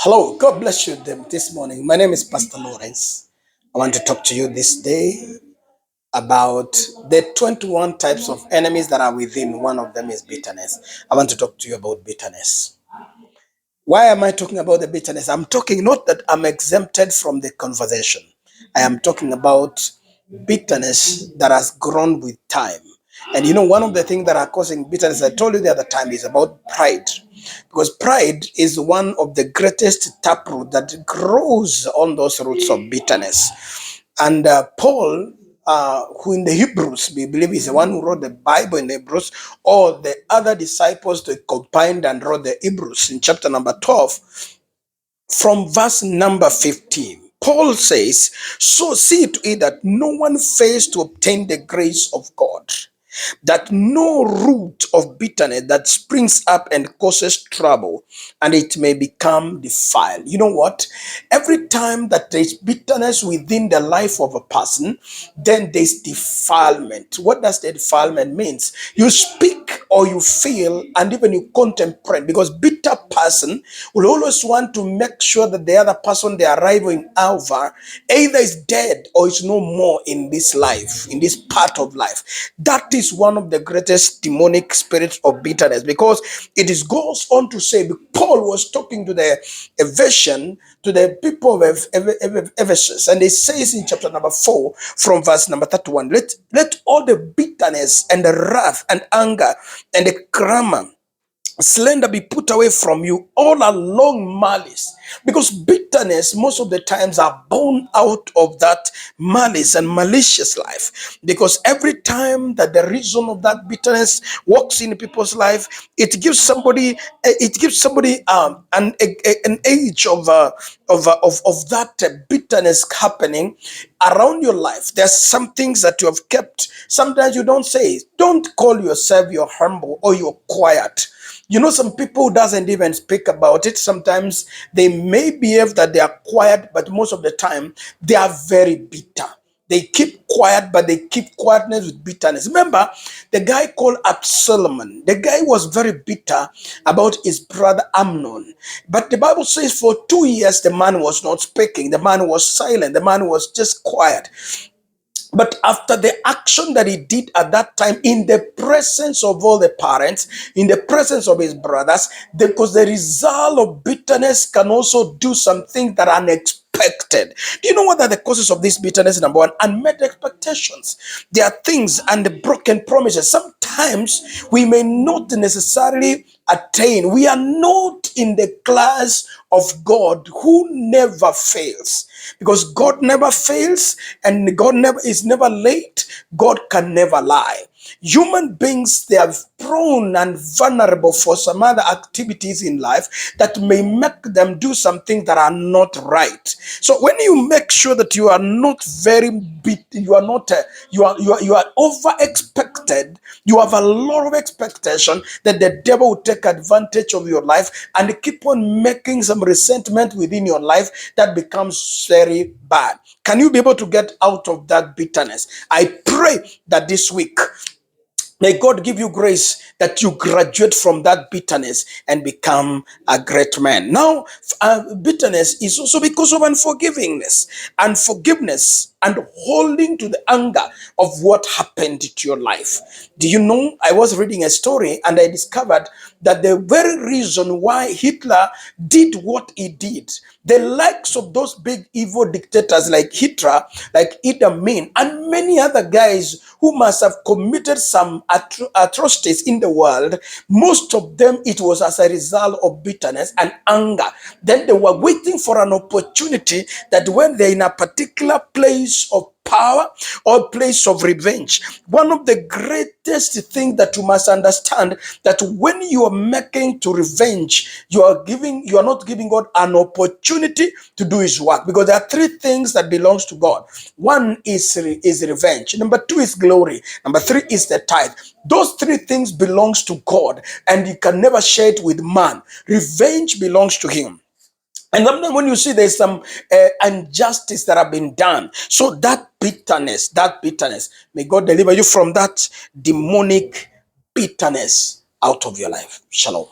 Hello, God bless you this morning. My name is Pastor Lawrence. I want to talk to you this day about the 21 types of enemies that are within. One of them is bitterness. I want to talk to you about bitterness. Why am I talking about the bitterness? I'm talking not that I'm exempted from the conversation. I am talking about bitterness that has grown with time. And one of the things that are causing bitterness, I told you the other time, is about pride. Because pride is one of the greatest taproot that grows on those roots of bitterness. And Paul, who in the Hebrews, we believe is the one who wrote the Bible in the Hebrews, or the other disciples that combined and wrote the Hebrews in chapter number 12, from verse number 15. Paul says, so see to it that no one fails to obtain the grace of God, that no root of bitterness that springs up and causes trouble, and it may become defiled. You know what? Every time that there's bitterness within the life of a person, then there's defilement. What does the defilement means? You speak or you feel and even you contemplate, because bitter person will always want to make sure that the other person they are arriving over either is dead or is no more in this life, in this part of life. That is one of the greatest demonic spirits of bitterness, because it is goes on to say, Paul was talking to the Ephesian, to the people of Ephesus, and it says in chapter number 4 from verse number 31, let all the bitterness and the wrath and anger and the clamor, slander be put away from you, all along malice, because bitterness most of the times are born out of that malice and malicious life. Because every time that the reason of that bitterness walks in people's life, it gives somebody an age of that bitterness happening around your life. There's some things that you have kept. Sometimes you don't say, don't call yourself you're humble or you're quiet. Some people who doesn't even speak about it. Sometimes they may behave that they are quiet, but most of the time they are very bitter. They keep quiet, but they keep quietness with bitterness. Remember, the guy called Absalom. The guy was very bitter about his brother Amnon. But the Bible says for 2 years, the man was not speaking. The man was silent. The man was just quiet. But after the action that he did at that time, in the presence of all the parents, in the presence of his brothers, because the result of bitterness can also do something that are unexpected. Do you know what are the causes of this bitterness? Number one, unmet expectations. There are things and the broken promises. Sometimes we may not necessarily attain. We are not in the class of God who never fails, because God never fails and God never is never late. God can never lie. Human beings, they are prone and vulnerable for some other activities in life that may make them do something that are not right. So when you make sure that you are not very bit, you are not you are over expected, you have a lot of expectation that the devil will take advantage of your life and keep on making some resentment within your life that becomes very bad. Can you be able to get out of that bitterness? I pray that this week, may God give you grace that you graduate from that bitterness and become a great man. Now, bitterness is also because of unforgivingness, unforgiveness, and holding to the anger of what happened to your life. Do you know? I was reading a story and I discovered that the very reason why Hitler did what he did, the likes of those big evil dictators like Hitler, like Idi Amin, and many other guys who must have committed some atrocities in the world, most of them, it was as a result of bitterness and anger. Then they were waiting for an opportunity that when they're in a particular place of power or place of revenge. One of the greatest things that you must understand, that when you are making to revenge, you are not giving God an opportunity to do his work, because there are three things that belongs to God. One is revenge. Number two is glory. Number three is the tithe. Those three things belongs to God, and you can never share it with man. Revenge belongs to him. And sometimes when you see there's some injustice that have been done, so that bitterness, may God deliver you from that demonic bitterness out of your life. Shalom.